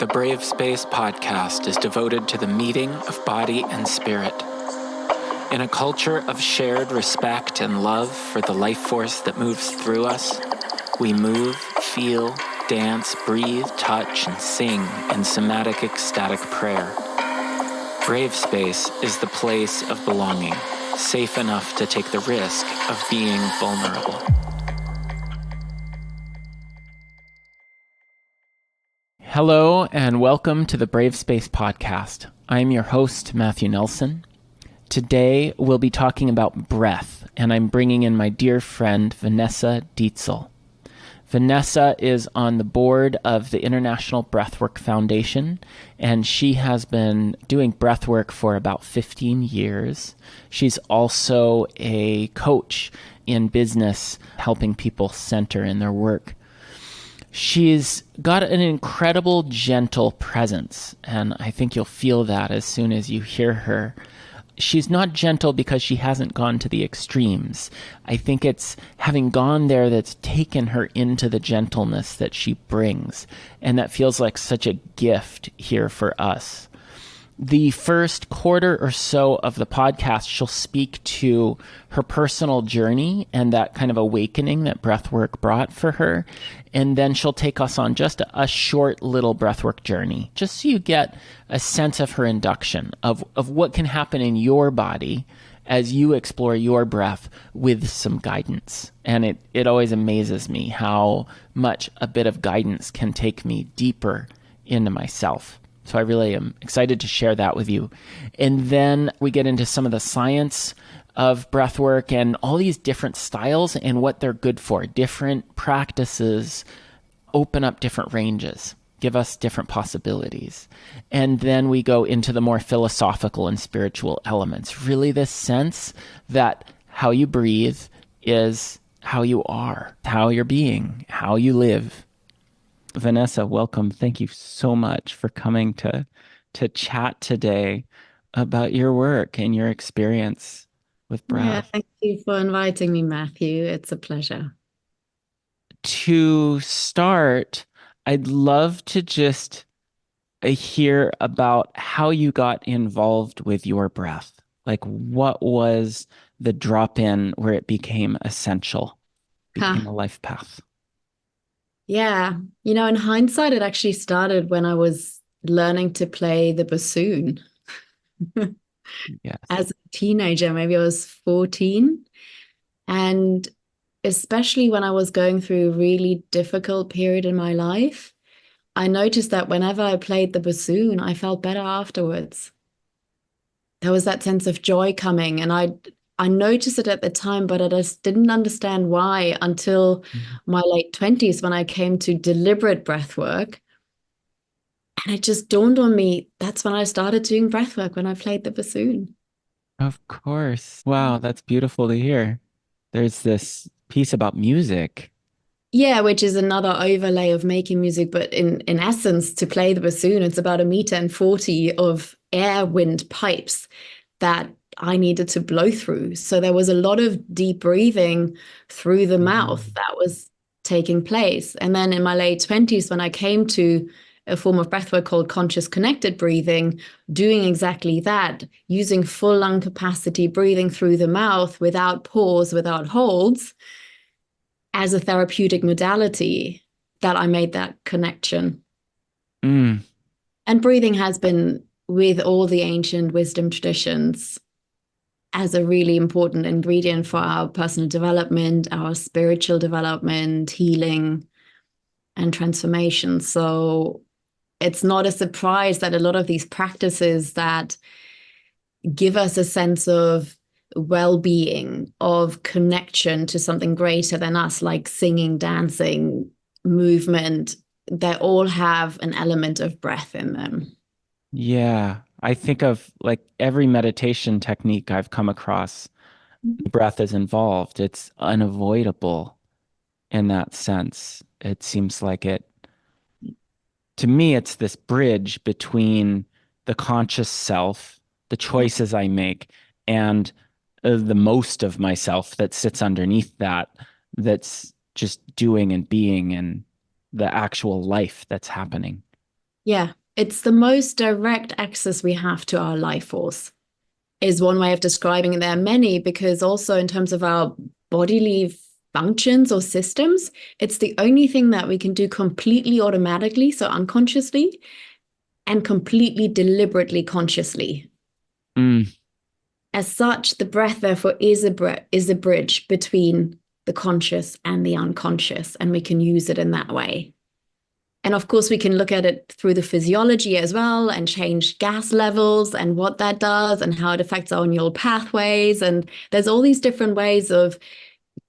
The BraveSpace podcast is devoted to the meeting of body and spirit. In a culture of shared respect and love for the life force that moves through us, we move, feel, dance, breathe, touch, and sing in somatic ecstatic prayer. BraveSpace is the place of belonging, safe enough to take the risk of being vulnerable. Hello and welcome to the BraveSpace podcast. I'm your host, Matthew Nelson. Today we'll be talking about breath, and I'm bringing in my dear friend, Vanessa Dietzel. Vanessa is on the board of the International Breathwork Foundation, and she has been doing breathwork for about 15 years. She's also a coach in business, helping people center in their work. She's got an incredible, gentle presence, and I think you'll feel that as soon as you hear her. She's not gentle because she hasn't gone to the extremes. I think it's having gone there that's taken her into the gentleness that she brings, and that feels like such a gift here for us. The first quarter or so of the podcast, she'll speak to her personal journey and that kind of awakening that breathwork brought for her. And then she'll take us on just a short little breathwork journey, just so you get a sense of her induction of what can happen in your body as you explore your breath with some guidance. And it always amazes me how much a bit of guidance can take me deeper into myself. So I really am excited to share that with you. And then we get into some of the science of breathwork and all these different styles and what they're good for. Different practices open up different ranges, give us different possibilities. And then we go into the more philosophical and spiritual elements. Really this sense that how you breathe is how you are, how you're being, how you live. Vanessa, welcome. Thank you so much for coming to chat today about your work and your experience with breath. Yeah, thank you for inviting me, Matthew. It's a pleasure. To start, I'd love to just hear about how you got involved with your breath. Like, what was the drop-in where it became essential, became a life path? Yeah, in hindsight, it actually started when I was learning to play the bassoon. Yes. As a teenager, maybe I was 14. And especially when I was going through a really difficult period in my life, I noticed that whenever I played the bassoon, I felt better afterwards. There was that sense of joy coming, and I noticed it at the time, but I just didn't understand why until my late 20s when I came to deliberate breath work. And it just dawned on me, that's when I started doing breath work, when I played the bassoon. Of course. Wow, that's beautiful to hear. There's this piece about music. Yeah, which is another overlay of making music. But in essence, to play the bassoon, it's about 1.40 meters of air wind pipes that I needed to blow through. So there was a lot of deep breathing through the mouth that was taking place. And then in my late 20s, when I came to a form of breathwork called conscious connected breathing, doing exactly that, using full lung capacity, breathing through the mouth without pause, without holds, as a therapeutic modality, that I made that connection. And breathing has been, with all the ancient wisdom traditions, as a really important ingredient for our personal development, our spiritual development, healing, and transformation. So it's not a surprise that a lot of these practices that give us a sense of well-being, of connection to something greater than us, like singing, dancing, movement, they all have an element of breath in them. Yeah, I think of like every meditation technique I've come across, breath is involved. It's unavoidable in that sense. It seems like to me, it's this bridge between the conscious self, the choices I make, and the most of myself that sits underneath that, that's just doing and being and the actual life that's happening. Yeah, it's the most direct access we have to our life force, is one way of describing it. There are many, because also in terms of our bodily functions or systems, it's the only thing that we can do completely automatically, so unconsciously, and completely deliberately consciously. Mm, As such, the breath, therefore, is a bridge between the conscious and the unconscious, and we can use it in that way. And of course, we can look at it through the physiology as well and change gas levels and what that does and how it affects our neural pathways. And there's all these different ways of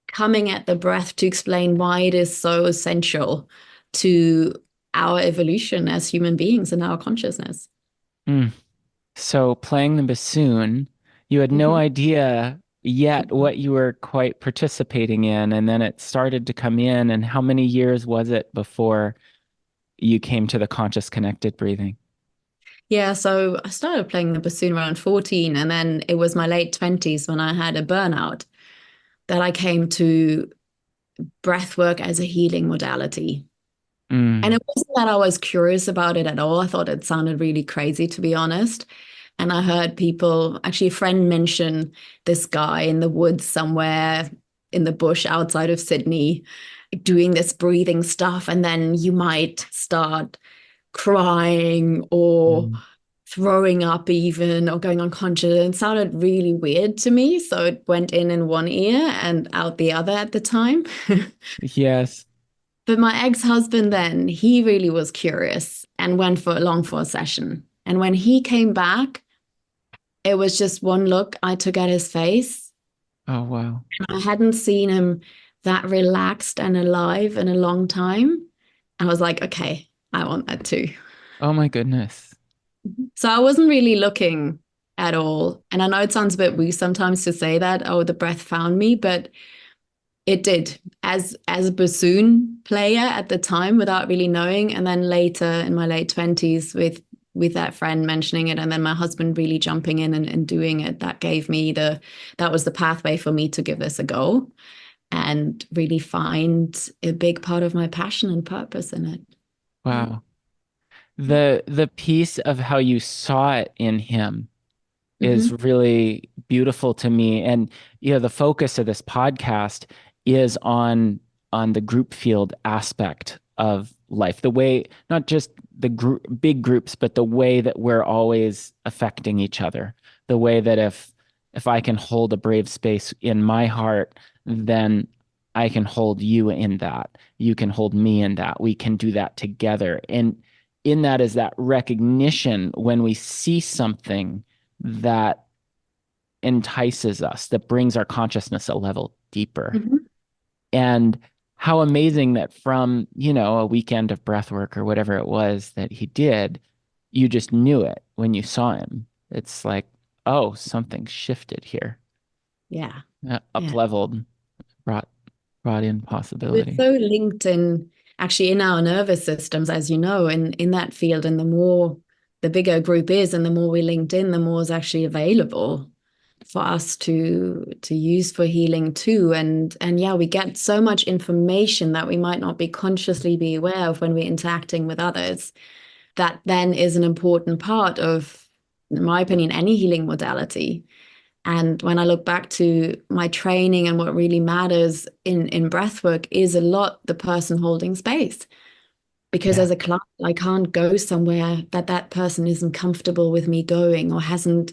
coming at the breath to explain why it is so essential to our evolution as human beings and our consciousness. mm. So playing the bassoon, you had no Mhm. idea yet what you were quite participating in, and then it started to come in. And how many years was it before you came to the conscious connected breathing? Yeah, so I started playing the bassoon around 14, and then it was my late 20s when I had a burnout that I came to breath work as a healing modality. And Mm, it wasn't that I was curious about it at all. I thought it sounded really crazy, to be honest. And I heard people, actually, a friend mention this guy in the woods somewhere in the bush outside of Sydney doing this breathing stuff. And then you might start crying or mm. throwing up, even, or going unconscious. It sounded really weird to me. So it went in one ear and out the other at the time. Yes. But my ex-husband then, he really was curious and went for along for a session. And when he came back, it was just one look I took at his face. Oh, wow. I hadn't seen him that relaxed and alive in a long time. I was like, okay, I want that too. Oh, my goodness. So I wasn't really looking at all. And I know it sounds a bit weird sometimes to say that, oh, the breath found me, but it did, as a bassoon player at the time without really knowing, and then later in my late 20s with that friend mentioning it, and then my husband really jumping in and doing it. That was the pathway for me to give this a go and really find a big part of my passion and purpose in it. Yeah. Wow. The piece of how you saw it in him is Hmm. really beautiful to me. And the focus of this podcast is on the group field aspect of life, the way not just the big groups, but the way that we're always affecting each other. The way that if I can hold a brave space in my heart, then I can hold you in that. You can hold me in that. We can do that together. And in that is that recognition when we see something that entices us, that brings our consciousness a level deeper. Hmm. And how amazing that from, a weekend of breath work or whatever it was that he did, you just knew it when you saw him. It's like, oh, something shifted here, Yeah. up Yeah. leveled, brought brought in We're possibility. so linked in actually in our nervous systems, as you know, in that field. And the more the bigger a group is and the more we're linked in, the more is actually available for us to use for healing too. And yeah, we get so much information that we might not be consciously be aware of when we're interacting with others. That then is an important part of, in my opinion, any healing modality. And when I look back to my training and what really matters in breath work is a lot the person holding space. Because Yeah. as a client, I can't go somewhere that person isn't comfortable with me going or hasn't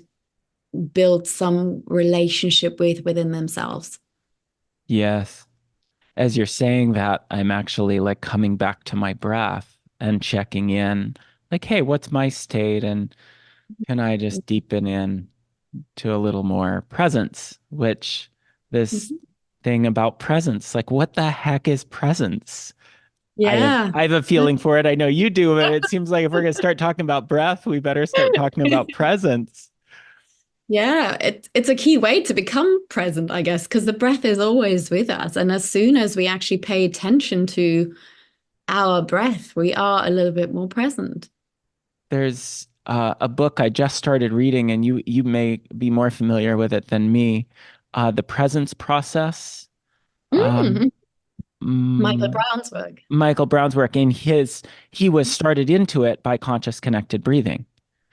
built some relationship within themselves. Yes. As you're saying that, I'm actually like coming back to my breath and checking in, like, hey, what's my state? And can I just deepen in to a little more presence, which this Mhm. thing about presence, like what the heck is presence? I have Yeah. I have a feeling for it. I know you do, but it seems like if we're going to start talking about breath, we better start talking about presence. Yeah, it's a key way to become present, I guess, because the breath is always with us. And as soon as we actually pay attention to our breath, we are a little bit more present. There's a book I just started reading, and you may be more familiar with it than me. The Presence Process. Um, Mm. Michael mm, Brown's work. Michael Brown's work, and he was started into it by conscious connected breathing.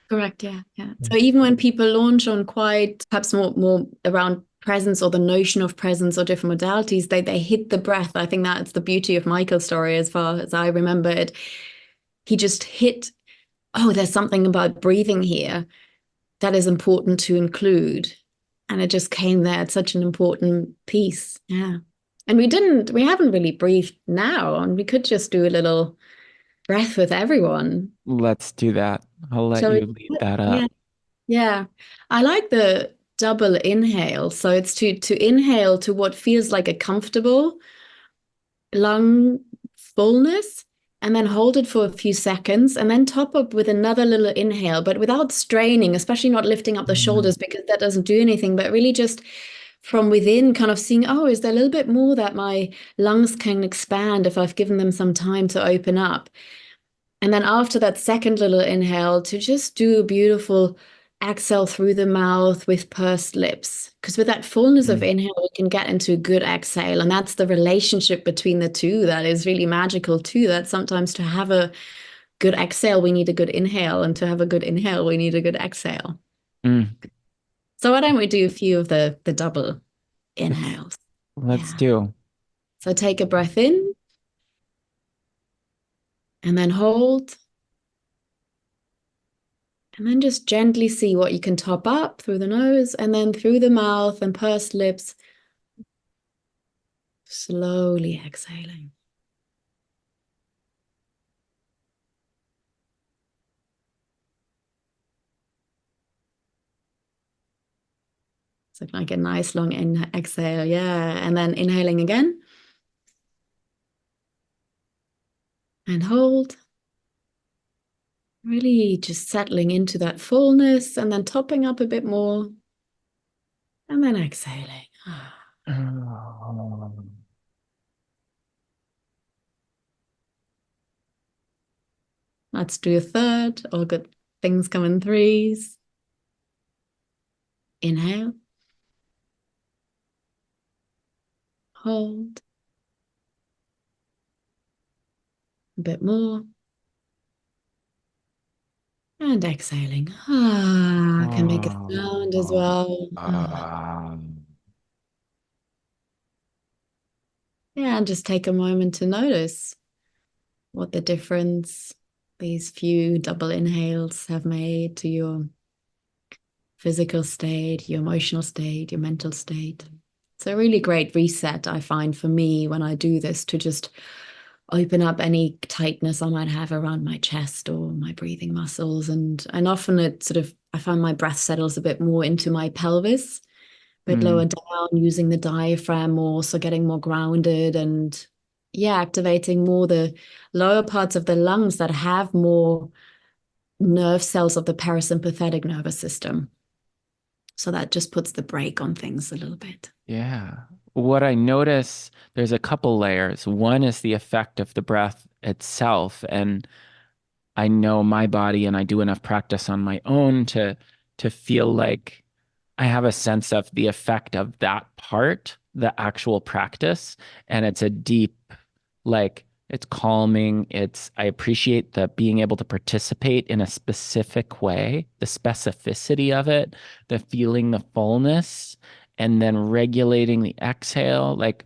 Correct, yeah, yeah. So even when people launch on quite perhaps more around presence or the notion of presence or different modalities, they hit the breath. I think that's the beauty of Michael's story, as far as I remember it. He just hit, oh, there's something about breathing here that is important to include. And it just came there at such an important piece. Yeah. And we haven't really breathed now, and we could just do a little breath with everyone. Let's do that. I'll let Shall you we? lead that Yeah. up. Yeah. I like the double inhale. So it's to inhale to what feels like a comfortable lung fullness, and then hold it for a few seconds, and then top up with another little inhale, but without straining, especially not lifting up the Mm, shoulders because that doesn't do anything, but really just from within, kind of seeing, oh, is there a little bit more that my lungs can expand if I've given them some time to open up? And then after that second little inhale, to just do a beautiful exhale through the mouth with pursed lips. Because with that fullness of mm, inhale, we can get into a good exhale. And that's the relationship between the two that is really magical too. That sometimes to have a good exhale, we need a good inhale. And to have a good inhale, we need a good exhale. mm. So why don't we do a few of the double inhales? Let's Yeah. do. So take a breath in and then hold. And then just gently see what you can top up through the nose and then through the mouth and pursed lips, slowly exhaling. So like a nice long exhale. Yeah. And then inhaling again and hold. Really just settling into that fullness and then topping up a bit more and then exhaling. Let's do a third. All good things come in threes. Inhale, hold a bit more. And exhaling. Ah, can make a sound as well. Ah. Yeah, and just take a moment to notice what the difference these few double inhales have made to your physical state, your emotional state, your mental state. It's a really great reset, I find, for me when I do this to just open up any tightness I might have around my chest or my breathing muscles. And often it sort of, I find my breath settles a bit more into my pelvis, a bit lower Mm, down, using the diaphragm more, so getting more grounded and yeah, activating more the lower parts of the lungs that have more nerve cells of the parasympathetic nervous system. So that just puts the brake on things a little bit. yeah. What I notice, there's a couple layers. One is the effect of the breath itself. And I know my body and I do enough practice on my own to feel like I have a sense of the effect of that part, the actual practice. And it's a deep, like, it's calming. I appreciate the being able to participate in a specific way, the specificity of it, the feeling the fullness, and then regulating the exhale, like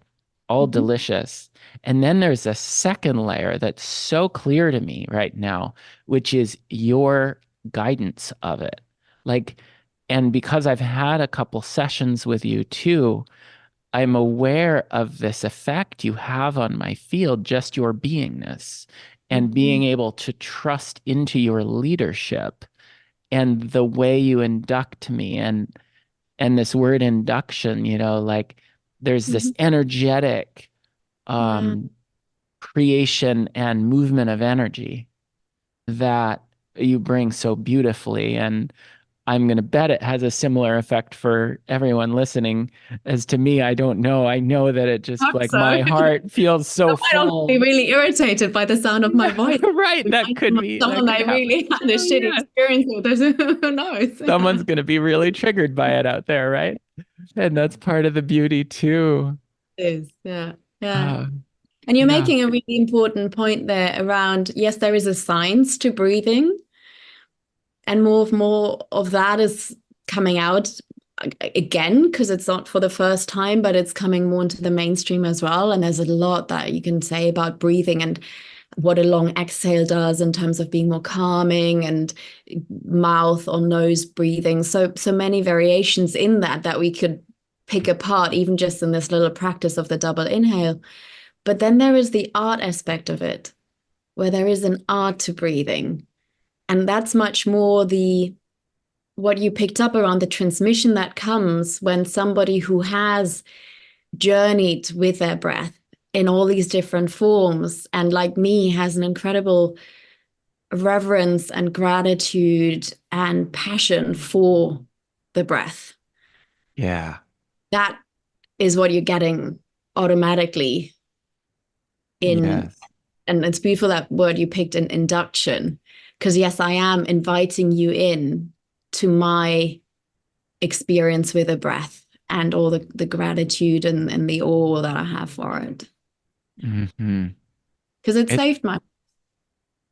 all Mhm. delicious. And then there's a second layer that's so clear to me right now, which is your guidance of it. Like, and because I've had a couple sessions with you too, I'm aware of this effect you have on my field, just your beingness and being Mhm. able to trust into your leadership and the way you induct me and this word induction, like there's this Mhm. energetic Yeah. um creation and movement of energy that you bring so beautifully. And I'm going to bet it has a similar effect for everyone listening. As to me, I don't know. I know that it just Hope like so. my heart feels so I don't be full. really irritated by the sound of my voice. Right. That Remind them could of be, that someone could I happen. really had a Oh, shitty yeah. experience with. Who knows? Someone's going to be really triggered by it out there, right? And that's part of the beauty too. It is. Yeah. Yeah. Ah. And you're Yeah. making a really important point there around, yes, there is a science to breathing, and more of that is coming out again, because it's not for the first time, but it's coming more into the mainstream as well. And there's a lot that you can say about breathing and what a long exhale does in terms of being more calming, and mouth or nose breathing. So many variations in that we could pick apart, even just in this little practice of the double inhale. But then there is the art aspect of it, where there is an art to breathing. And that's much more what you picked up around the transmission that comes when somebody who has journeyed with their breath in all these different forms, and like me, has an incredible reverence and gratitude and passion for the breath. Yeah. That is what you're getting automatically in, Yes. and it's beautiful that word you picked, in induction, because yes, I am inviting you in to my experience with a breath and all the gratitude and the awe that I have for it. Hmm. Because it It saved my,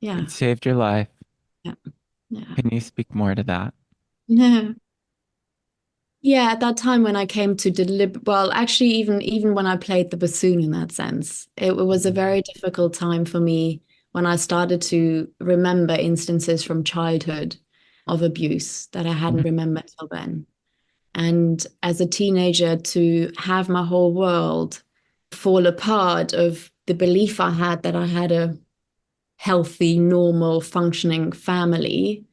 yeah, it saved your life. yeah, yeah. Can you speak more to that? Yeah. Yeah, at that time when I came to well, actually, even when I played the bassoon in that sense, it was a Mhm. very difficult time for me when I started to remember instances from childhood of abuse that I hadn't remembered till then. And as a teenager, to have my whole world fall apart of the belief I had that I had a healthy, normal, functioning family,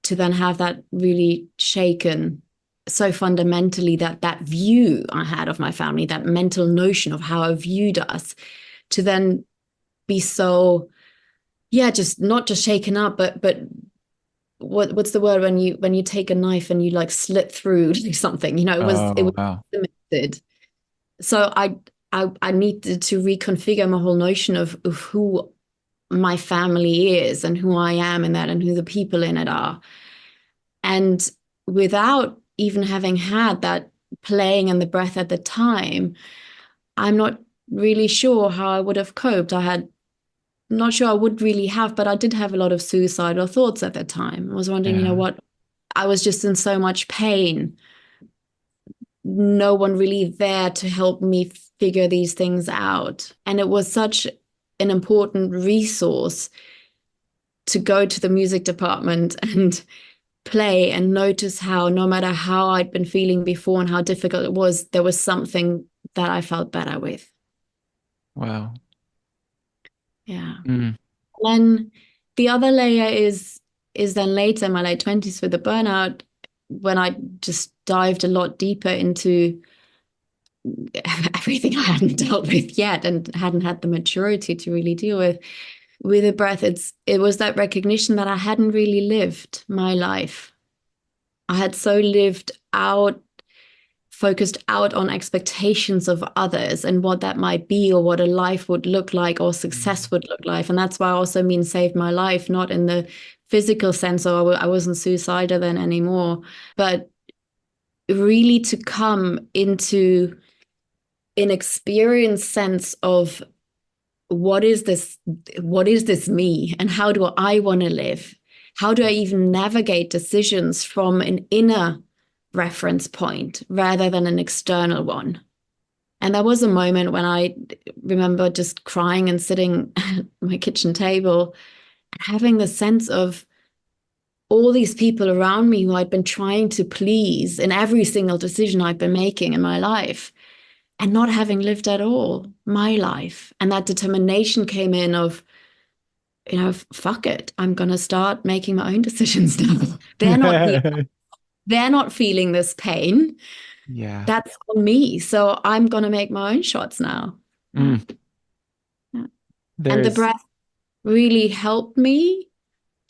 to then have that really shaken so fundamentally, that view I had of my family, that mental notion of how I viewed us, to then be so, yeah, just not just shaken up, but what's the word when you take a knife and you like slit through something, it Oh, was wow. limited. So I needed to reconfigure my whole notion of who my family is and who I am in that, and who the people in it are. And without even having had that playing and the breath at the time, I'm not really sure how I would have coped. Not sure I would really have, but I did have a lot of suicidal thoughts at the time. I was wondering, Yeah. what, I was just in so much pain. No one really there to help me figure these things out. And it was such an important resource to go to the music department and play and notice how, no matter how I'd been feeling before and how difficult it was, there was something that I felt better with. Wow. Yeah. Mm. Then the other layer is then later in my late 20s with the burnout, when I just dived a lot deeper into everything I hadn't dealt with yet and hadn't had the maturity to really deal with. With the breath, it was that recognition that I hadn't really lived my life. I had so lived out, focused out on expectations of others and what that might be, or what a life would look like, or success would look like. And that's why I also mean saved my life, not in the physical sense, or I wasn't suicidal then anymore, but really to come into an experienced sense of what is this me, and how do I want to live? How do I even navigate decisions from an inner reference point rather than an external one? And there was a moment when I remember just crying and sitting at my kitchen table, having the sense of all these people around me who I'd been trying to please in every single decision I'd been making in my life, and not having lived at all my life. And that determination came in of, fuck it, I'm going to start making my own decisions now. They're not here. They're not feeling this pain. Yeah. That's on me. So I'm going to make my own shots now. Yeah. Mm. Yeah. And the There's breath really helped me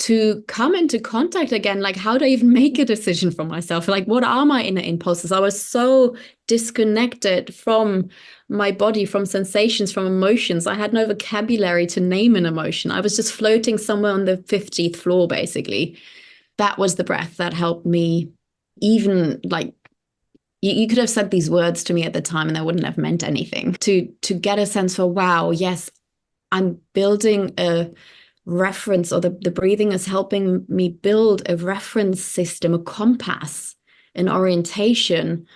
to come into contact again. Like, how do I even make a decision for myself? Like, what are my inner impulses? I was so disconnected from my body, from sensations, from emotions. I had no vocabulary to name an emotion. I was just floating somewhere on the 50th floor, basically. That was the breath that helped me. Even like, you could have said these words to me at the time and they wouldn't have meant anything. To get a sense for, wow, yes, I'm building a reference, or the breathing is helping me build a reference system, a compass, an orientation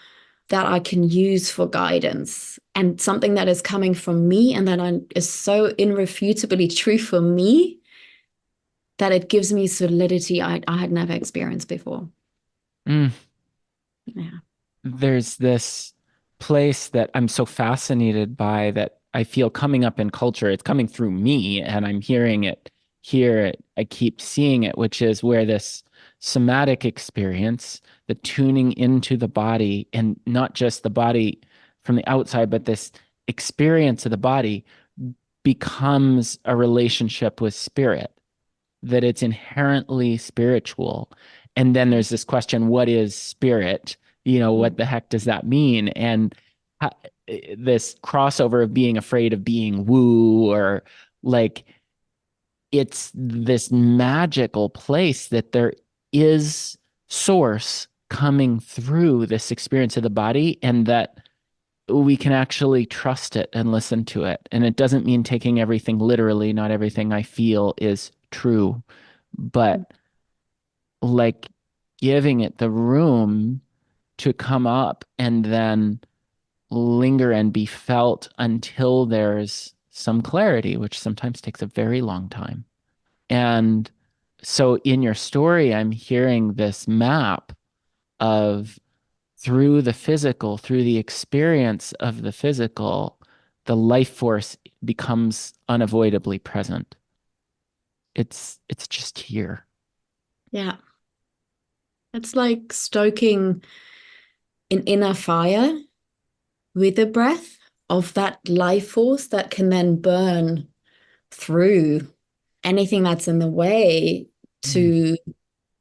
that I can use for guidance, and something that is coming from me and that is so irrefutably true for me that it gives me solidity I had never experienced before. Mm. Yeah. There's this place that I'm so fascinated by that I feel coming up in culture. It's coming through me and I'm hearing it here. I keep seeing it, which is where this somatic experience, the tuning into the body, and not just the body from the outside, but this experience of the body becomes a relationship with spirit, that it's inherently spiritual. And then there's this question, what is spirit? What the heck does that mean? And this crossover of being afraid of being woo, or like, it's this magical place that there is source coming through this experience of the body, and that we can actually trust it and listen to it. And it doesn't mean taking everything literally. Not everything I feel is true, but like giving it the room to come up and then linger and be felt until there's some clarity, which sometimes takes a very long time. And so in your story, I'm hearing this map of, through the physical, through the experience of the physical, the life force becomes unavoidably present. It's just here. Yeah. It's like stoking an inner fire with the breath of that life force that can then burn through anything that's in the way, Mm. to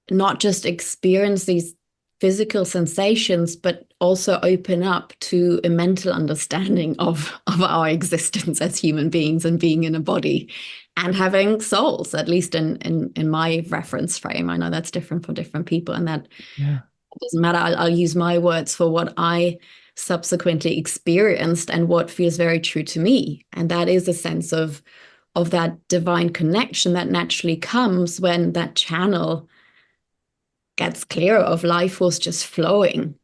not just experience these physical sensations, but also open up to a mental understanding of our existence as human beings and being in a body and having souls, at least in my reference frame. I know that's different for different people, and that Yeah. doesn't matter. I'll use my words for what I subsequently experienced and what feels very true to me. And that is a sense of that divine connection that naturally comes when that channel gets clear, of life force just flowing.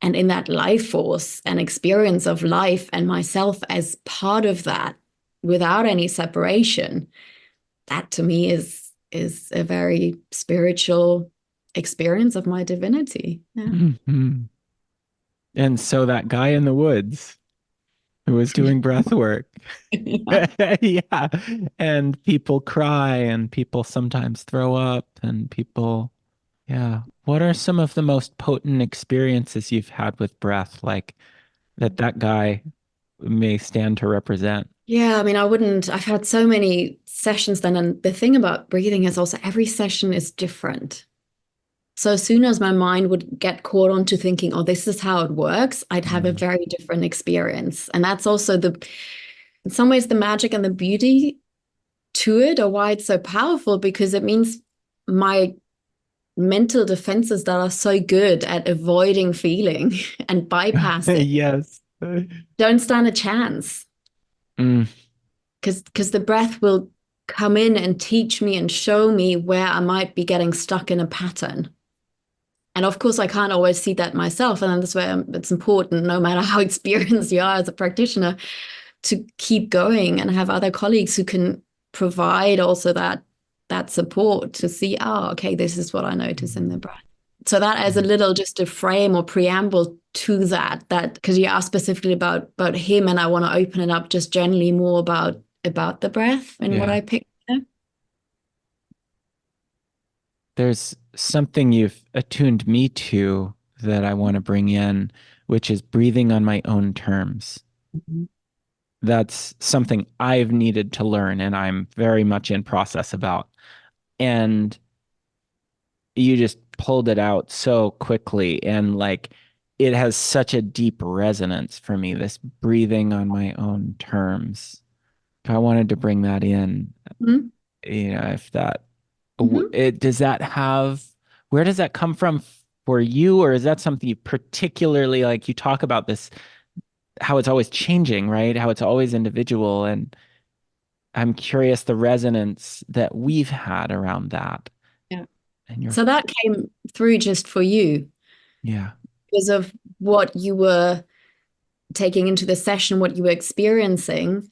And in that life force and experience of life and myself as part of that, without any separation, that to me is a very spiritual experience of my divinity. Yeah. Mhm. And so that guy in the woods who was doing breath work, Yeah. yeah, and people cry and people sometimes throw up and people, yeah. What are some of the most potent experiences you've had with breath, like that guy may stand to represent? Yeah, I mean, I've had so many sessions then. And the thing about breathing is also every session is different. So as soon as my mind would get caught onto thinking, oh, this is how it works, I'd have a Mm. very different experience. And that's also in some ways, the magic and the beauty to it, or why it's so powerful, because it means my mental defenses that are so good at avoiding feeling and bypassing Yes. don't stand a chance, Mm. because the breath will come in and teach me and show me where I might be getting stuck in a pattern. And of course, I can't always see that myself. And that's where it's important, no matter how experienced you are as a practitioner, to keep going and have other colleagues who can provide also that support to see, oh, okay, this is what I notice in the breath. So that as a little just a frame or preamble to that because you asked specifically about him, and I want to open it up just generally more about the breath and what Yeah. I picked there. There's something you've attuned me to that I want to bring in, which is breathing on my own terms. Mhm. That's something I've needed to learn and I'm very much in process about. And you just pulled it out so quickly, and like it has such a deep resonance for me, this breathing on my own terms. I wanted to bring that in, Mhm. if that Mhm. it does that have, where does that come from for you, or is that something you particularly like? You talk about this, how it's always changing, right? How it's always individual, and I'm curious the resonance that we've had around that. Yeah. And you're, So that came through just for you yeah. because of what you were taking into the session, what you were experiencing.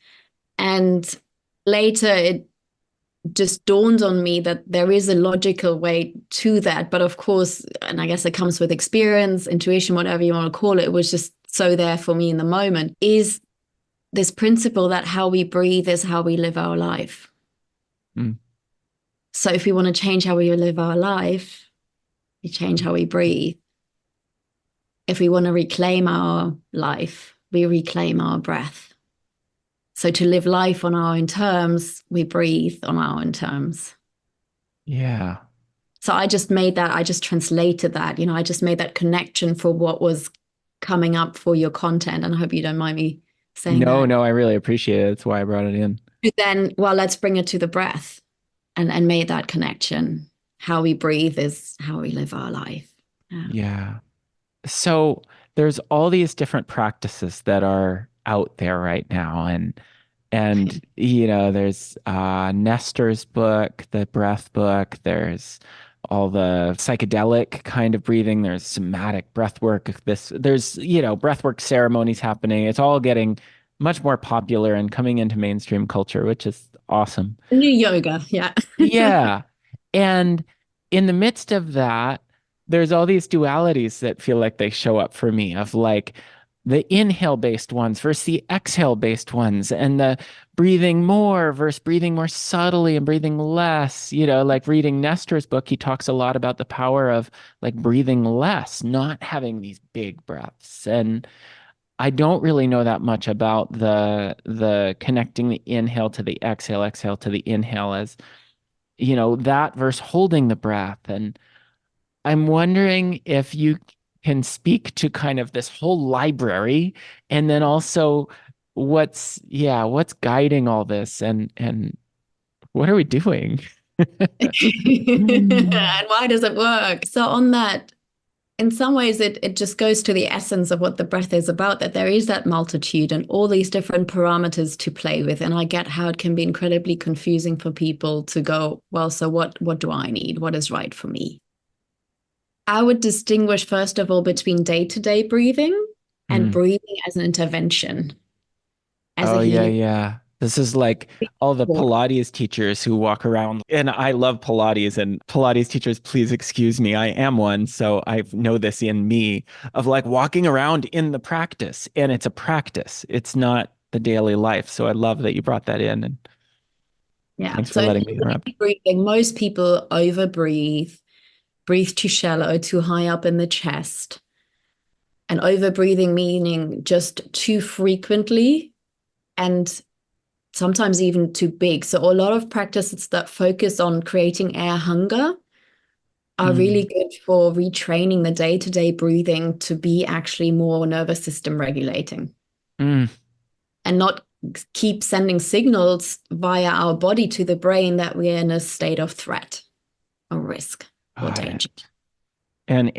And later it just dawned on me that there is a logical way to that. But of course, and I guess it comes with experience, intuition, whatever you want to call it, it was just so there for me in the moment, is this principle that how we breathe is how we live our life. Mm. So if we want to change how we live our life, we change how we breathe. If we want to reclaim our life, we reclaim our breath. So to live life on our own terms, we breathe on our own terms. Yeah. So I just made that, I just translated that, I just made that connection for what was coming up for your content. And I hope you don't mind me saying No, that. no, I really appreciate it. That's why I brought it in. Then, well, let's bring it to the breath and made that connection. How we breathe is how we live our life. Yeah. Yeah. So there's all these different practices that are out there right now. And there's Nestor's book, the breath book, there's all the psychedelic kind of breathing, there's somatic breath work, there's breath work ceremonies happening. It's all getting much more popular and coming into mainstream culture, which is awesome. New yoga. Yeah. Yeah. And in the midst of that, there's all these dualities that feel like they show up for me of like the inhale based ones versus the exhale based ones, and the breathing more versus breathing more subtly and breathing less. Like reading Nestor's book, he talks a lot about the power of like breathing less, not having these big breaths. And I don't really know that much about the connecting the inhale to the exhale, exhale to the inhale as that versus holding the breath. And I'm wondering if you can speak to kind of this whole library, and then also what's guiding all this, and what are we doing? And why does it work? So on that, in some ways, it just goes to the essence of what the breath is about, that there is that multitude and all these different parameters to play with. And I get how it can be incredibly confusing for people to go, well, so what do I need? What is right for me? I would distinguish, first of all, between day-to-day breathing and Mm. breathing as an intervention, as a Oh yeah, healing yeah. This is like all the tool. Pilates teachers who walk around, and I love Pilates, and Pilates teachers, please excuse me. I am one, so I know this in me of like walking around in the practice, and it's a practice. It's not the daily life. So I love that you brought that in, and Yeah. thanks for So in letting me interrupt. breathing, most people overbreathe, breathe too shallow, too high up in the chest. And overbreathing meaning just too frequently and sometimes even too big. So a lot of practices that focus on creating air hunger are really Mm. good for retraining the day-to-day breathing to be actually more nervous system regulating Mm. and not keep sending signals via our body to the brain that we're in a state of threat or risk or Got danger. it. And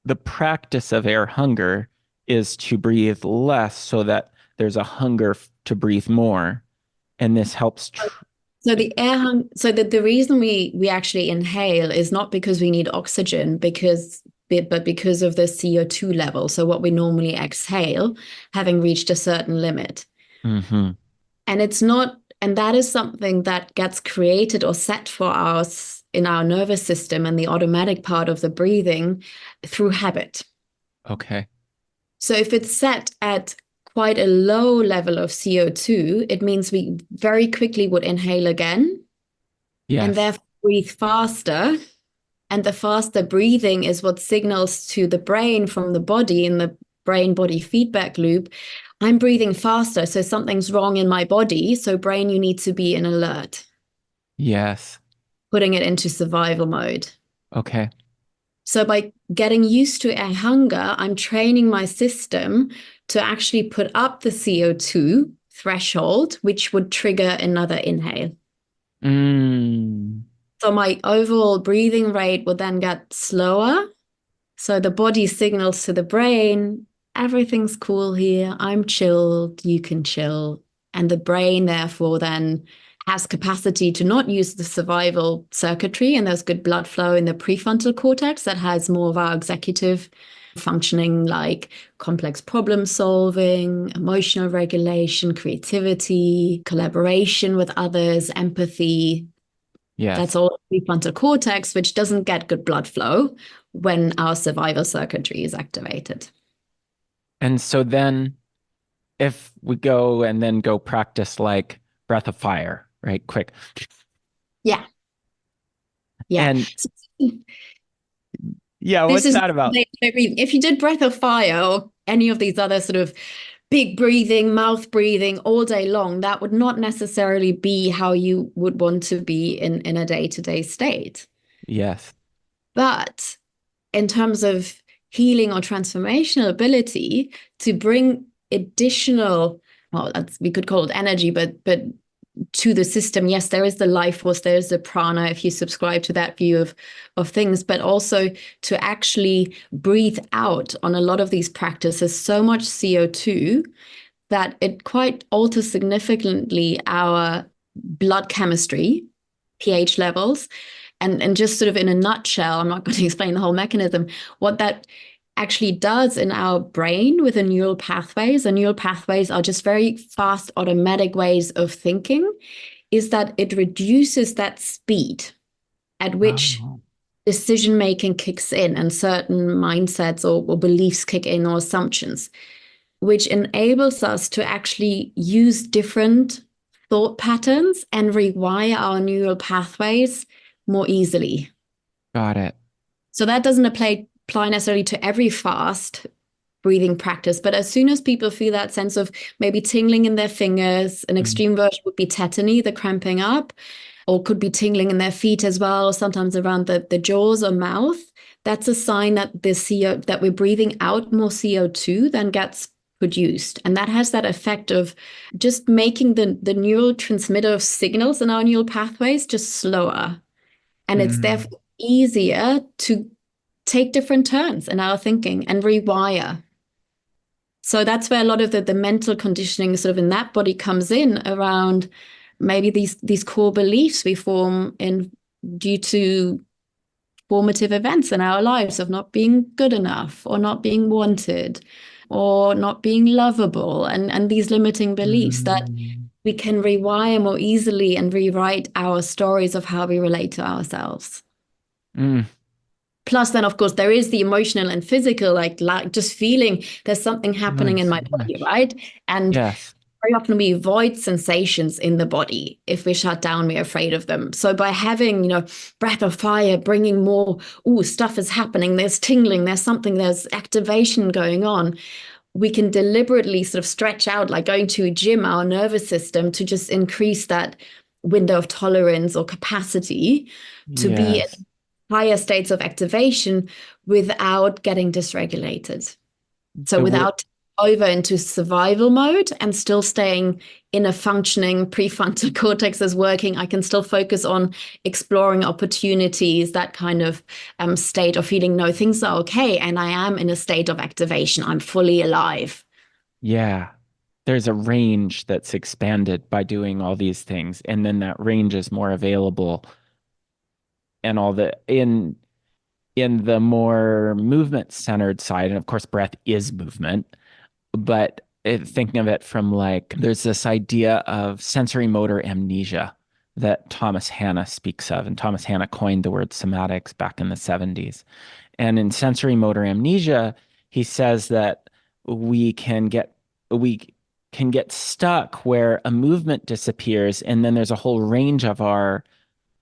the practice of air hunger is to breathe less so that there's a hunger to breathe more. And this helps. So the reason we actually inhale is not because we need oxygen, but because of the CO2 level. So what we normally exhale, having reached a certain limit. Mhm. And that is something that gets created or set for us in our nervous system and the automatic part of the breathing through habit. Okay. So if it's set at quite a low level of CO2, it means we very quickly would inhale again and Yes. therefore breathe faster. And the faster breathing is what signals to the brain from the body in the brain body feedback loop. I'm breathing faster, so something's wrong in my body. So, brain, you need to be in alert, Yes. putting it into survival mode. Okay. So, by getting used to air hunger, I'm training my system to actually put up the CO2 threshold, which would trigger another inhale. Mm. So, my overall breathing rate will then get slower. So the body signals to the brain, everything's cool here. I'm chilled. You can chill. And the brain, therefore, then has capacity to not use the survival circuitry, and there's good blood flow in the prefrontal cortex that has more of our executive functioning, like complex problem solving, emotional regulation, creativity, collaboration with others, empathy. That's Yes. all prefrontal cortex, which doesn't get good blood flow when our survival circuitry is activated. And so then if we go and then go practice like breath of fire, right? Quick. Yeah. Yeah. And So yeah, this what's is that about? if you did breath of fire or any of these other sort of big breathing, mouth breathing all day long, that would not necessarily be how you would want to be in a day-to-day state. Yes. But in terms of healing or transformational ability to bring additional, well, we could call it energy, but to the system, yes, there is the life force, there's the prana, if you subscribe to that view of things, but also to actually breathe out on a lot of these practices so much CO2 that it quite alters significantly our blood chemistry, pH levels. And just sort of in a nutshell, I'm not going to explain the whole mechanism, what that actually does in our brain with the neural pathways. The neural pathways are just very fast, automatic ways of thinking, is that it reduces that speed at which Oh, decision making kicks in and certain mindsets or beliefs kick in or assumptions, which enables us to actually use different thought patterns and rewire our neural pathways more easily. got it. So that doesn't apply necessarily to every fast breathing practice, but as soon as people feel that sense of maybe tingling in their fingers, an Mm. extreme version would be tetany, the cramping up, or could be tingling in their feet as well, sometimes around the jaws or mouth. That's a sign that the CO that we're breathing out more CO2 than gets produced. And that has that effect of just making the neurotransmitter signals in our neural pathways just slower. And it's Mm. therefore easier to take different turns in our thinking and rewire. So that's where a lot of the mental conditioning sort of in that body comes in around maybe these core beliefs we form in due to formative events in our lives of not being good enough or not being wanted or not being lovable and these limiting beliefs that Mm. we can rewire more easily and rewrite our stories of how we relate to ourselves. Mm. Plus, then, of course, there is the emotional and physical, like just feeling there's something happening Like in so my body, much. right? And Yes. very often we avoid sensations in the body. If we shut down, we're afraid of them. So by having, breath of fire, bringing more, stuff is happening, there's tingling, there's something, there's activation going on, we can deliberately sort of stretch out, like going to a gym, our nervous system to just increase that window of tolerance or capacity to be Yes. higher states of activation without getting dysregulated. So The word. without over into survival mode and still staying in a functioning prefrontal cortex is working, I can still focus on exploring opportunities, that kind of state of feeling, no, things are okay. And I am in a state of activation. I'm fully alive. Yeah. There's a range that's expanded by doing all these things, and then that range is more available and all the in the more movement centered side. And of course, breath is movement, but thinking of it from like, there's this idea of sensory motor amnesia that Thomas Hanna speaks of. And Thomas Hanna coined the word somatics back in the 70s. And in sensory motor amnesia, he says that we can get we can get stuck where a movement disappears, and then there's a whole range of our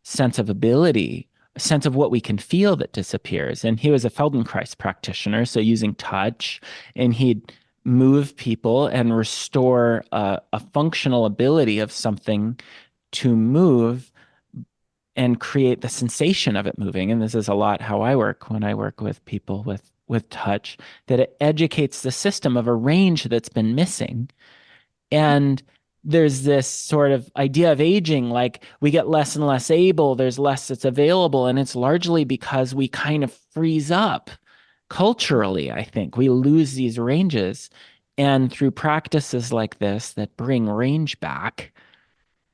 sense of ability, a sense of what we can feel that disappears. And he was a Feldenkrais practitioner, so using touch, and he'd move people and restore a functional ability of something to move and create the sensation of it moving. And this is a lot how I work when I work with people with touch, that it educates the system of a range that's been missing. And there's this sort of idea of aging, like we get less and less able, there's less that's available. And it's largely because we kind of freeze up culturally, I think. We lose these ranges. And through practices like this that bring range back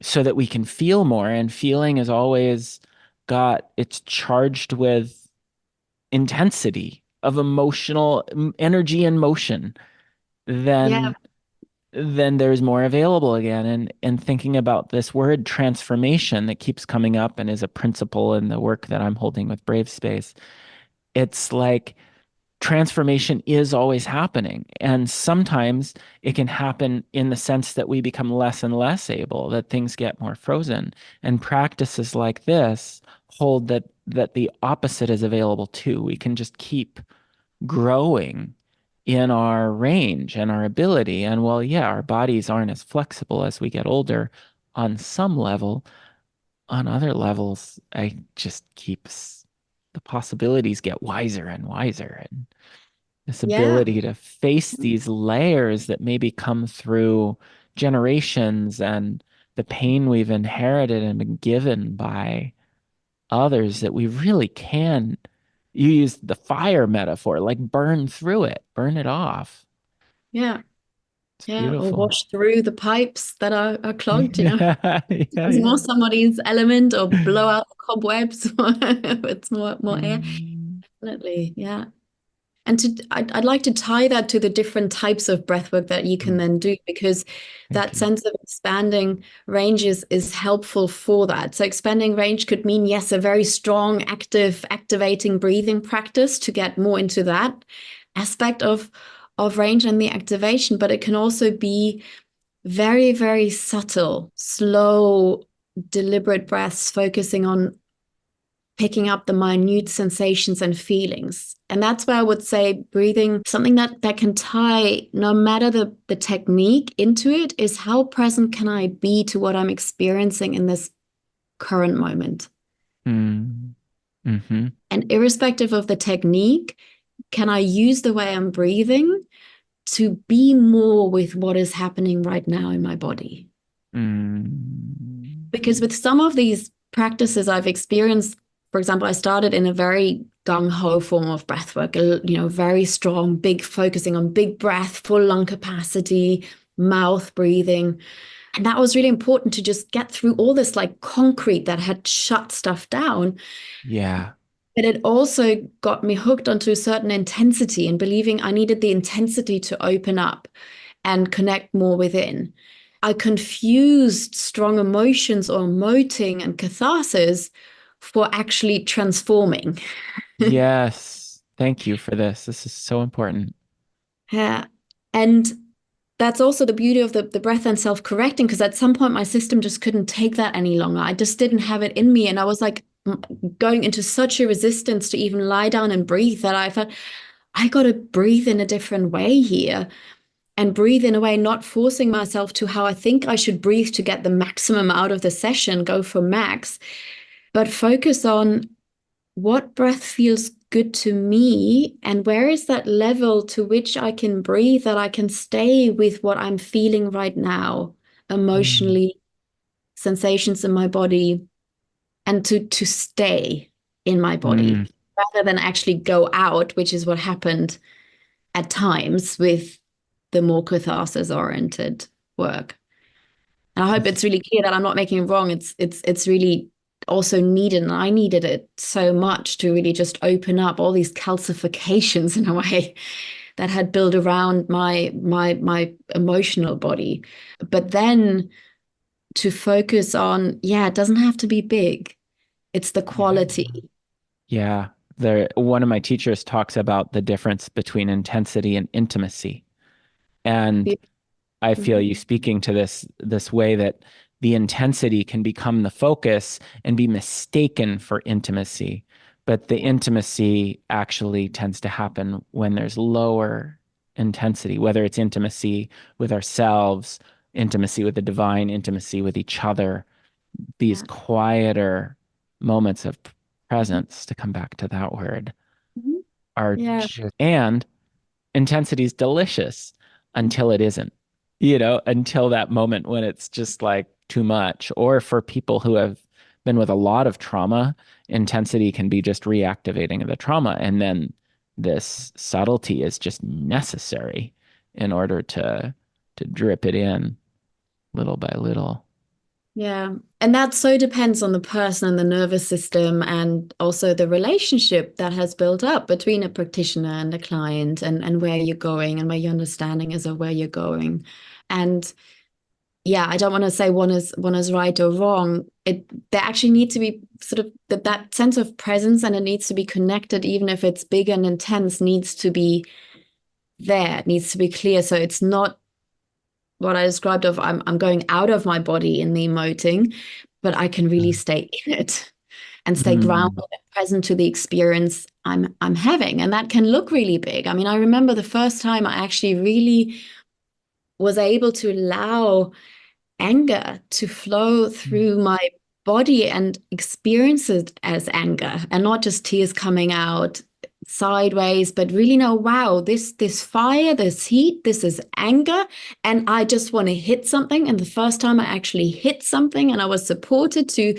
so that we can feel more, and feeling is always it's charged with intensity of emotional energy and motion, Yeah. then there's more available again. And thinking about this word transformation that keeps coming up and is a principle in the work that I'm holding with BraveSpace, it's like transformation is always happening. And sometimes it can happen in the sense that we become less and less able, that things get more frozen. And practices like this hold that the opposite is available too. We can just keep growing in our range and our ability. And well, yeah, our bodies aren't as flexible as we get older on some level. On other levels, I just keeps the possibilities get wiser and wiser. And this Yeah. ability to face these layers that maybe come through generations and the pain we've inherited and been given by others, that we really can, you use the fire metaphor, like burn through it, burn it off. Yeah. It's Yeah. Or beautiful. wash through the pipes that are clogged, Yeah, yeah, It's yeah. more somebody's element, or blow out the cobwebs. It's more air. Mm, Definitely. Yeah. And I'd like to tie that to the different types of breath work that you can mm, then do, because thank that you. sense of expanding ranges is helpful for that. So expanding range could mean, yes, a very strong, active, activating breathing practice to get more into that aspect of range and the activation, but it can also be very, very subtle, slow, deliberate breaths focusing on picking up the minute sensations and feelings. And that's where I would say breathing, something that can tie no matter the technique into it, is how present can I be to what I'm experiencing in this current moment? Mm, hmm. And irrespective of the technique, can I use the way I'm breathing to be more with what is happening right now in my body? Mm, Because with some of these practices I've experienced, for example, I started in a very gung-ho form of breath work, very strong, big, focusing on big breath, full lung capacity, mouth breathing. And that was really important to just get through all this like concrete that had shut stuff down. yeah. But it also got me hooked onto a certain intensity and believing I needed the intensity to open up and connect more within. I confused strong emotions or emoting and catharsis for actually transforming. Yes. Thank you for this. This is so important. Yeah. And that's also the beauty of the breath and self-correcting, because at some point my system just couldn't take that any longer. I just didn't have it in me. And I was like going into such a resistance to even lie down and breathe that I felt I got to breathe in a different way here, and breathe in a way, not forcing myself to how I think I should breathe to get the maximum out of the session, go for max, but focus on what breath feels good to me, and where is that level to which I can breathe, that I can stay with what I'm feeling right now, Mm, emotionally, sensations in my body, and to stay in my mm, body rather than actually go out, which is what happened at times with the more catharsis oriented work. And I hope this, it's really clear that I'm not making it wrong. It's really also needed, and I needed it so much to really just open up all these calcifications in a way that had built around my emotional body. But then to focus on, yeah, it doesn't have to be big. It's the yeah. quality. Yeah. One of my teachers talks about the difference between intensity and intimacy. And I feel you Mhm. speaking to this way that the intensity can become the focus and be mistaken for intimacy. But the Yeah. intimacy actually tends to happen when there's lower intensity, whether it's intimacy with ourselves, intimacy with the divine, intimacy with each other, these Yeah. quieter moments of Mhm. presence, to come back to that word, Mhm. are Yeah. just, and intensity is delicious until it isn't, until that moment when it's just like too much. Or for people who have been with a lot of trauma, intensity can be just reactivating of the trauma. And then this subtlety is just necessary in order to drip it in little by little. Yeah. And that so depends on the person and the nervous system and also the relationship that has built up between a practitioner and a client and where you're going and where your understanding is of where you're going. And yeah, I don't want to say one is right or wrong. There actually needs to be sort of that sense of presence, and it needs to be connected, even if it's big and intense, needs to be there. It needs to be clear. So it's not what I described of I'm going out of my body in the emoting, but I can really stay in it and stay grounded Mm. and present to the experience I'm having. And that can look really big. I mean, I remember the first time I actually really was able to allow anger to flow through my body and experience it as anger and not just tears coming out sideways, but really know, wow, this fire, this heat, this is anger, and I just want to hit something. And the first time I actually hit something and I was supported to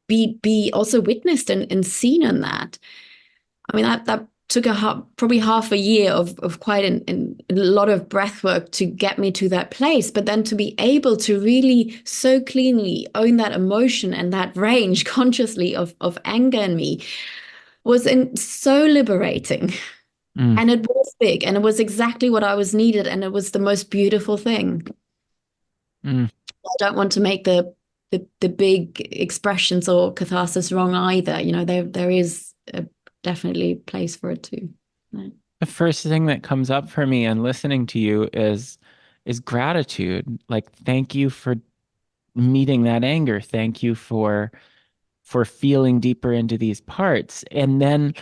be also witnessed and seen in that. I mean, that took probably half a year of quite a lot of breath work to get me to that place. But then to be able to really so cleanly own that emotion and that range consciously of anger in me was so liberating. Mm. And it was big, and it was exactly what I was needed, and it was the most beautiful thing. Mm. I don't want to make the big expressions or catharsis wrong either. You know, there is definitely a place for it too. Right. The first thing that comes up for me in listening to you is gratitude. Like, thank you for meeting that anger. Thank you for feeling deeper into these parts. And then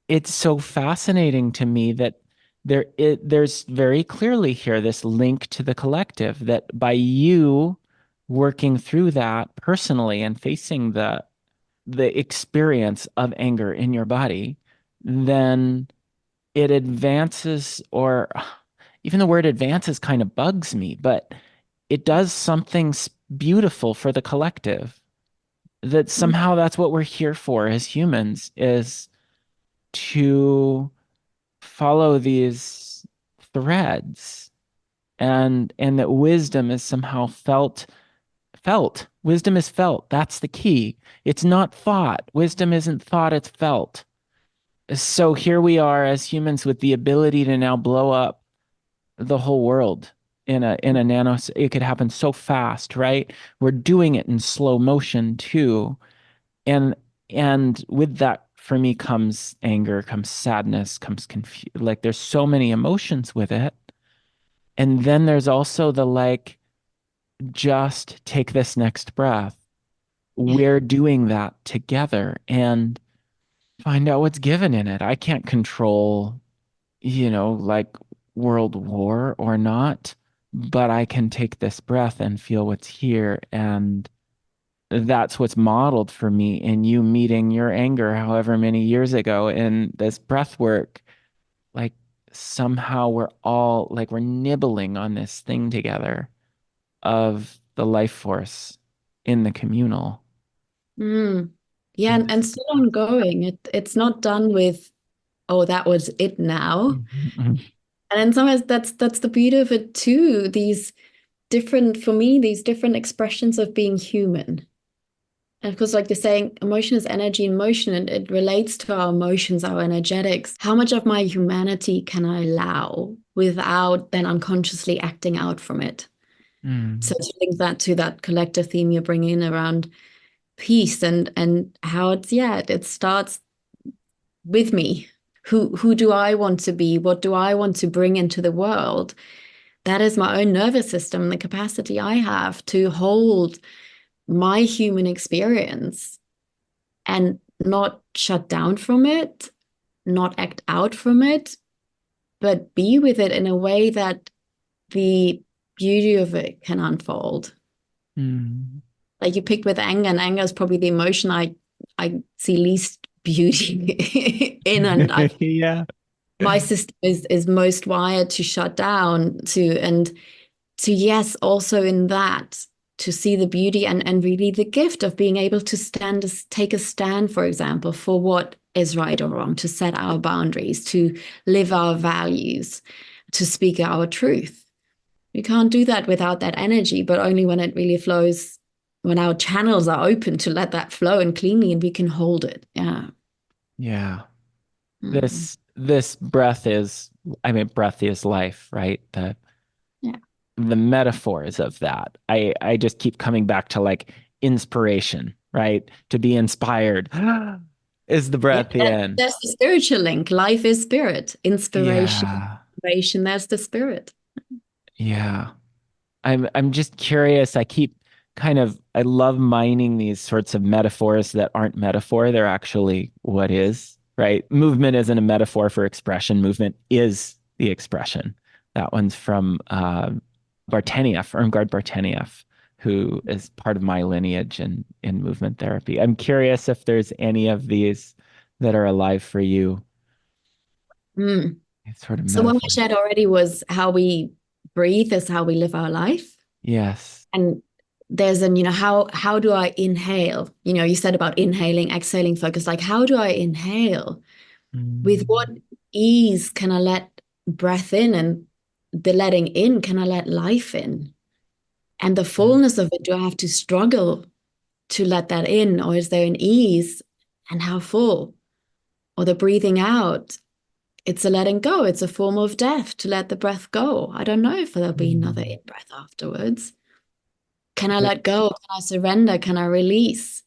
it's so fascinating to me that there's very clearly here this link to the collective, that by you working through that personally and facing the experience of anger in your body, then it advances, or even the word advances kind of bugs me, but it does something beautiful for the collective, that somehow that's what we're here for as humans, is to follow these threads, and that wisdom is somehow felt. Wisdom is felt. That's the key. It's not thought. Wisdom isn't thought, it's felt. So here we are as humans with the ability to now blow up the whole world in a nano. It could happen so fast, right? We're doing it in slow motion too. And with that, for me, comes anger, comes sadness, comes confusion. Like, there's so many emotions with it. And then there's also the, like, just take this next breath. Yeah. We're doing that together and find out what's given in it. I can't control, like, world war or not, but I can take this breath and feel what's here. And that's what's modeled for me in you meeting your anger however many years ago in this breath work. Like, somehow we're all like, we're nibbling on this thing together of the life force in the communal. Mm. Yeah, And and still ongoing. It's not done with, oh, that was it now. Mhm. And in some ways, that's the beauty of it too. These different, for me, these different expressions of being human. And of course, like they're saying, emotion is energy in motion, and it relates to our emotions, our energetics. How much of my humanity can I allow without then unconsciously acting out from it? So Mm. to link that to that collective theme you're bringing in around peace and how it starts with me. Who do I want to be? What do I want to bring into the world? That is my own nervous system, the capacity I have to hold my human experience and not shut down from it, not act out from it, but be with it in a way that the beauty of it can unfold. Mm. Like you picked with anger, and anger is probably the emotion I see least beauty in, and Yeah. my system is most wired to shut down and to yes, also in that to see the beauty and really the gift of being able to take a stand, for example, for what is right or wrong, to set our boundaries, to live our values. to speak our truth. You can't do that without that energy, but only when it really flows, when our channels are open to let that flow and cleanly, and we can hold it. Yeah. Yeah. Mm. This breath is, I mean, breath is life, right? Yeah. The metaphors of that. I just keep coming back to like inspiration, right? To be inspired is the Yeah. breath in. There's the spiritual link. Life is spirit. Inspiration, Yeah. inspiration, there's the spirit. Yeah. I'm just curious. I love mining these sorts of metaphors that aren't metaphor. They're actually what is, right? Movement isn't a metaphor for expression. Movement is the expression. That one's from Bartenieff, Irmgard Bartenieff, who is part of my lineage in movement therapy. I'm curious if there's any of these that are alive for you, Mm. these sort of So what we metaphors. shared already was how we breathe is how we live our life. Yes. And there's how do I inhale? You said about inhaling, exhaling, focus. Like, how do I inhale? With what Mm. ease can I let breath in, and the letting in, can I let life in? And the fullness of it, do I have to struggle to let that in, or is there an ease? And how full? Or the breathing out, it's a letting go. It's a form of death to let the breath go. I don't know if there'll be another Mm. in breath afterwards. Can I There- let go? Can I surrender? Can I release?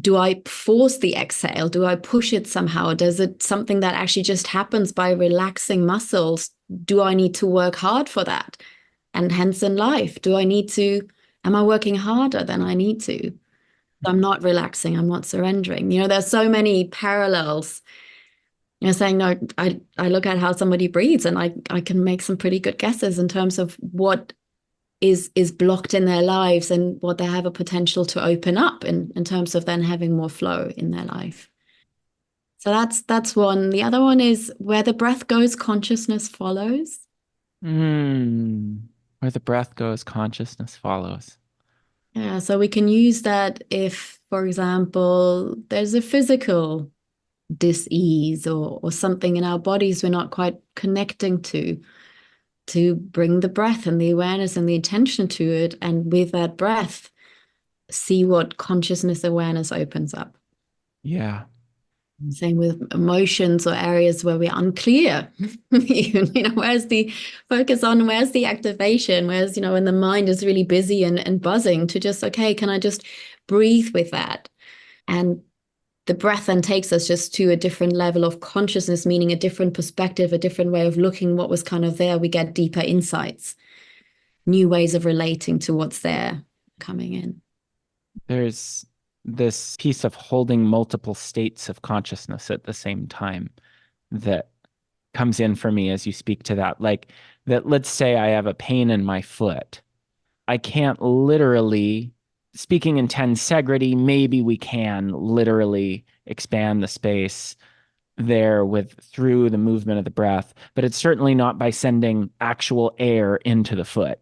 Do I force the exhale? Do I push it somehow? Does it something that actually just happens by relaxing muscles? Do I need to work hard for that? And hence in life, am I working harder than I need to? I'm not relaxing, I'm not surrendering. There's so many parallels. Saying no, I look at how somebody breathes, and I can make some pretty good guesses in terms of what is blocked in their lives and what they have a potential to open up in terms of then having more flow in their life. So that's one. The other one is where the breath goes, consciousness follows. Mm. Where the breath goes, consciousness follows. Yeah, so we can use that if, for example, there's a physical dis-ease or something in our bodies we're not quite connecting to bring the breath and the awareness and the attention to it. And with that breath, see what consciousness awareness opens up. Yeah. Same with emotions or areas where we're unclear. Where's the focus on? Where's the activation? When the mind is really busy and buzzing, to just, okay, can I just breathe with that? And the breath then takes us just to a different level of consciousness, meaning a different perspective, a different way of looking what was kind of there. We get deeper insights, new ways of relating to what's there coming in. There's this piece of holding multiple states of consciousness at the same time that comes in for me as you speak to that. Like that, let's say I have a pain in my foot. I can't literally, speaking in tensegrity, maybe we can literally expand the space there with through the movement of the breath, but it's certainly not by sending actual air into the foot.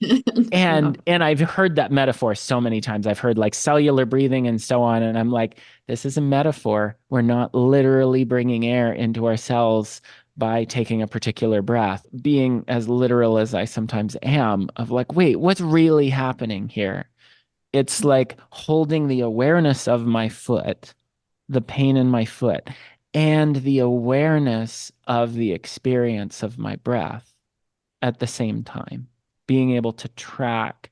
No. And I've heard that metaphor so many times. I've heard like cellular breathing and so on, and I'm like, this is a metaphor. We're not literally bringing air into our cells by taking a particular breath. Being as literal as I sometimes am, of like, wait, what's really happening here? It's like holding the awareness of my foot, the pain in my foot, and the awareness of the experience of my breath at the same time, being able to track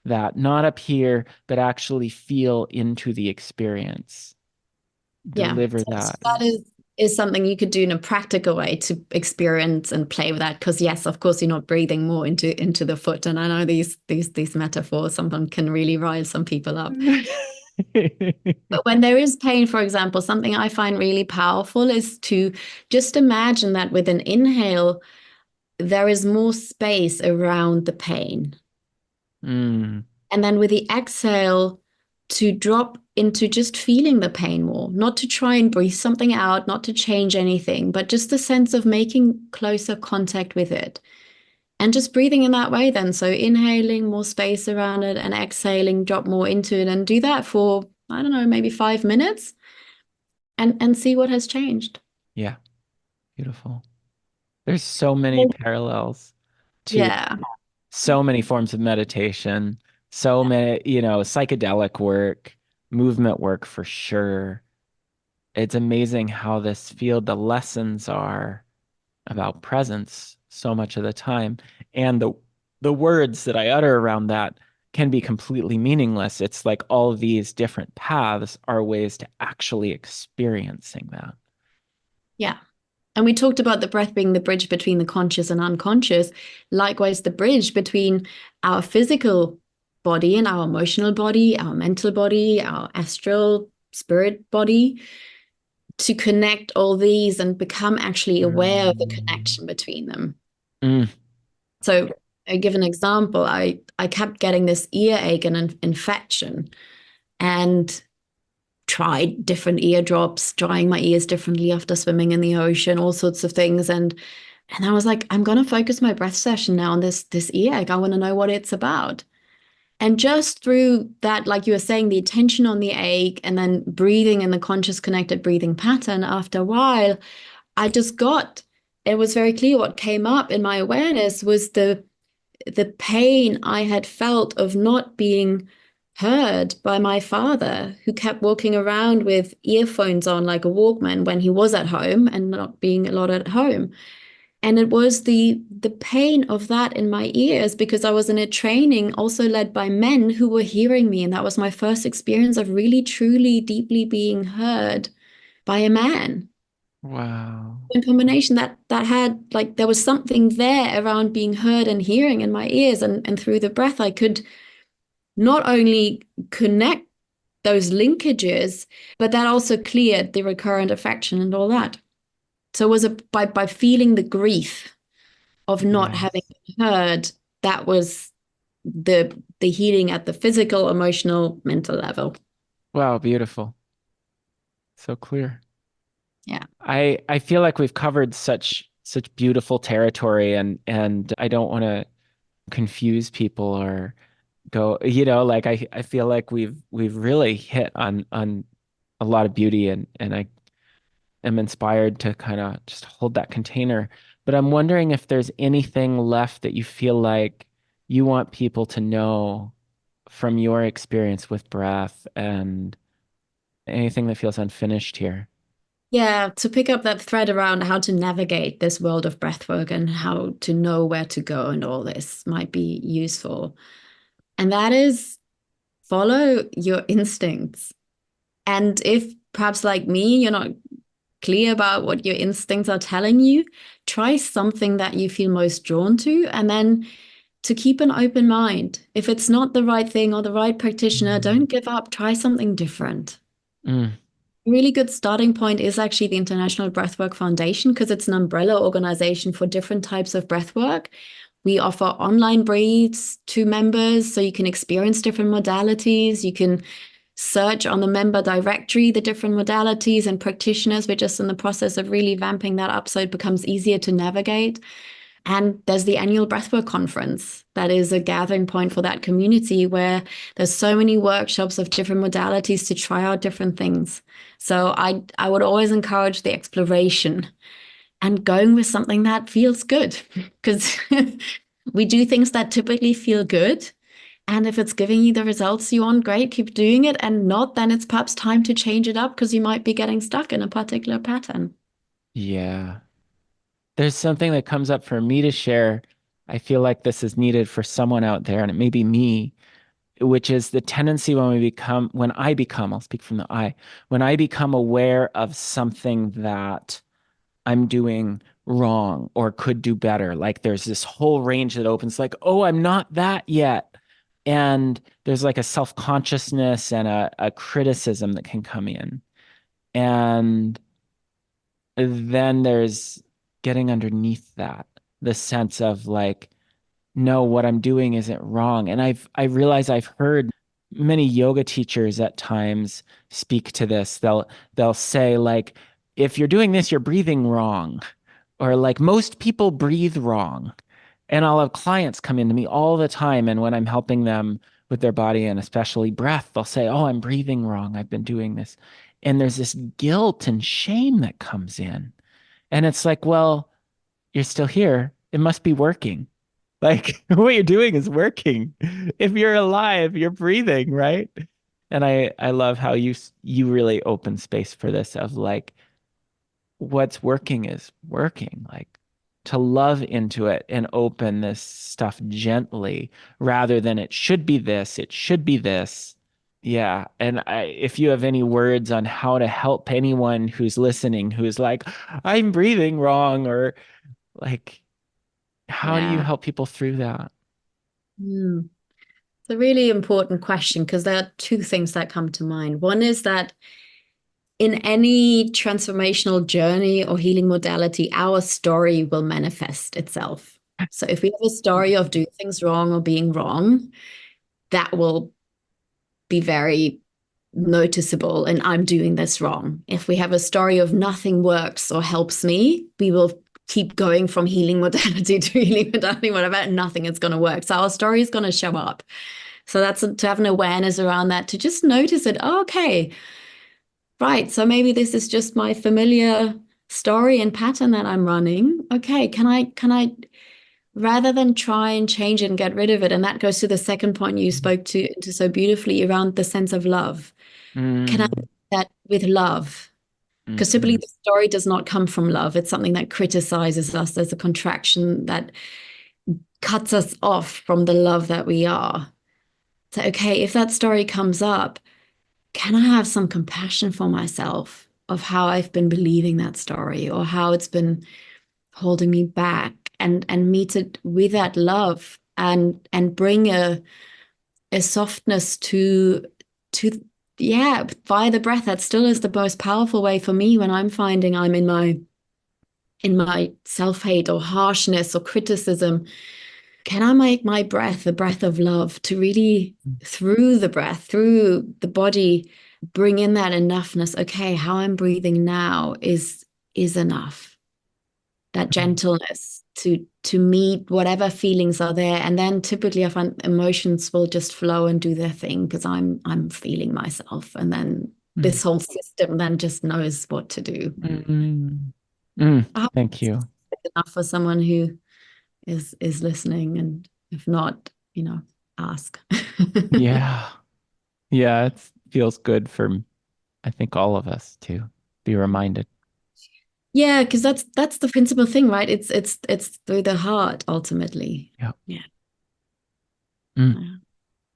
that, not up here, but actually feel into the experience, Yeah, deliver so that. that is something you could do in a practical way to experience and play with that. Because yes, of course, you're not breathing more into the foot. And I know these metaphors sometimes can really rile some people up. But when there is pain, for example, something I find really powerful is to just imagine that with an inhale, there is more space around the pain. Mm, And then with the exhale, to drop into just feeling the pain more, not to try and breathe something out, not to change anything, but just the sense of making closer contact with it. And just breathing in that way, then. So inhaling more space around it and exhaling, drop more into it, and do that for, I don't know, maybe 5 minutes and see what has changed. yeah, beautiful. There's so many parallels to Yeah. so many forms of meditation, so many, psychedelic work, movement work for sure. It's amazing how this field, the lessons are about presence so much of the time. And the words that I utter around that can be completely meaningless. It's like all of these different paths are ways to actually experiencing that. Yeah. And we talked about the breath being the bridge between the conscious and unconscious. Likewise, the bridge between our physical body and our emotional body, our mental body, our astral spirit body, to connect all these and become actually aware of the Mm. connection between them. Mm. So I give an example. I kept getting this earache and an infection and tried different ear drops, drying my ears differently after swimming in the ocean, all sorts of things. And I was like, I'm gonna focus my breath session now on this earache. I want to know what it's about. And just through that, like you were saying, the attention on the ache and then breathing in the conscious connected breathing pattern, after a while, I just got, it was very clear what came up in my awareness was the pain I had felt of not being heard by my father, who kept walking around with earphones on like a Walkman when he was at home and not being a lot at home. And it was the pain of that in my ears because I was in a training also led by men who were hearing me. And that was my first experience of really, truly, deeply being heard by a man. Wow. In combination that had like there was something there around being heard and hearing in my ears, and through the breath I could not only connect those linkages, but that also cleared the recurrent affection and all that. So it was by feeling the grief of not having Yes. been heard, that was the healing at the physical, emotional, mental level. Wow, beautiful. So clear. Yeah. I feel like we've covered such beautiful territory, and I don't want to confuse people or go, like I feel like we've really hit on a lot of beauty, and I am inspired to kind of just hold that container. But I'm wondering if there's anything left that you feel like you want people to know from your experience with breath, and anything that feels unfinished here. Yeah, to pick up that thread around how to navigate this world of breathwork and how to know where to go and all this might be useful. And that is follow your instincts. And if perhaps like me, you're not clear about what your instincts are telling you, try something that you feel most drawn to, and then to keep an open mind. If it's not the right thing or the right practitioner, Mm. don't give up, try something different. Mm. A really good starting point is actually the International Breathwork Foundation because it's an umbrella organization for different types of breathwork. We offer online breathes to members so you can experience different modalities. You can search on the member directory the different modalities and practitioners. We're just in the process of really vamping that up so it becomes easier to navigate. And there's the annual Breathwork Conference that is a gathering point for that community where there's so many workshops of different modalities to try out different things. So I would always encourage the exploration and going with something that feels good because we do things that typically feel good. And if it's giving you the results you want, great, keep doing it. And not, then it's perhaps time to change it up because you might be getting stuck in a particular pattern. Yeah. There's something that comes up for me to share. I feel like this is needed for someone out there, and it may be me, which is the tendency I'll speak from the I, when I become aware of something that I'm doing wrong or could do better. Like there's this whole range that opens, like, oh, I'm not that yet. And there's like a self-consciousness and a criticism that can come in. And then there's getting underneath that, the sense of like, no, what I'm doing isn't wrong. And I realize I've heard many yoga teachers at times speak to this. They'll say like, if you're doing this, you're breathing wrong, or like most people breathe wrong. And I'll have clients come into me all the time, and when I'm helping them with their body and especially breath, they'll say, "Oh, I'm breathing wrong. I've been doing this." And there's this guilt and shame that comes in. And it's like, well, you're still here. It must be working. Like what you're doing is working. If you're alive, you're breathing, right? And I love how you really open space for this of like what's working is working. Like to love into it and open this stuff gently rather than it should be this, it should be this. Yeah. And if you have any words on how to help anyone who's listening who's like, I'm breathing wrong, or like, how do you Yeah. help people through that? Hmm. It's a really important question because there are two things that come to mind. One is that in any transformational journey or healing modality, our story will manifest itself. So if we have a story of doing things wrong or being wrong, that will be very noticeable and I'm doing this wrong. If we have a story of nothing works or helps me, we will keep going from healing modality to healing modality, whatever, and nothing is going to work. So our story is going to show up. So that's to have an awareness around that, to just notice it. Oh, okay, right. So maybe this is just my familiar story and pattern that I'm running. Okay, can I rather than try and change it and get rid of it? And that goes to the second point you spoke to so beautifully around the sense of love. Can I do Mm, that with love? Because typically mhm, the story does not come from love. It's something that criticizes us. There's a contraction that cuts us off from the love that we are. So, okay, if that story comes up, can I have some compassion for myself of how I've been believing that story or how it's been holding me back and meet it with that love and bring a softness to yeah, via the breath. That still is the most powerful way for me when I'm finding I'm in my self-hate or harshness or criticism. Can I make my breath a breath of love to really, through the breath, through the body, bring in that enoughness? Okay, how I'm breathing now is enough. That mm, gentleness to meet whatever feelings are there. And then typically I find emotions will just flow and do their thing because I'm feeling myself. And then mm, this whole system then just knows what to do. mm, mm. I hope Thank you. it's enough for someone who is listening, and if not, ask. Yeah. Yeah, it feels good for, I think, all of us to be reminded. Yeah, because that's the principal thing, right? It's through the heart ultimately. Yeah. Yeah. Mm. Yeah.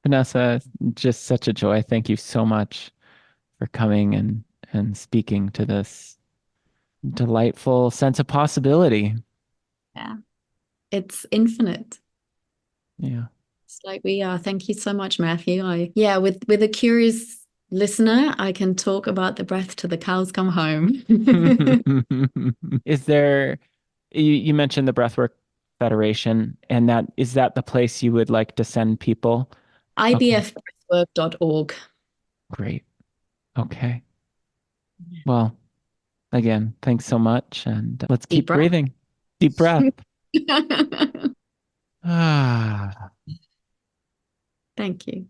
Vanessa, just such a joy. Thank you so much for coming and speaking to this delightful sense of possibility. Yeah. It's infinite. Yeah. It's like we are. Thank you so much, Matthew. Yeah, with a curious listener, I can talk about the breath till the cows come home. Is there, you mentioned the Breathwork Federation, and that is that the place you would like to send people? Okay, IBFbreathwork.org. great. Okay. Well, again, thanks so much, and let's Deep keep breath. breathing. Deep breath. Ah. Thank you.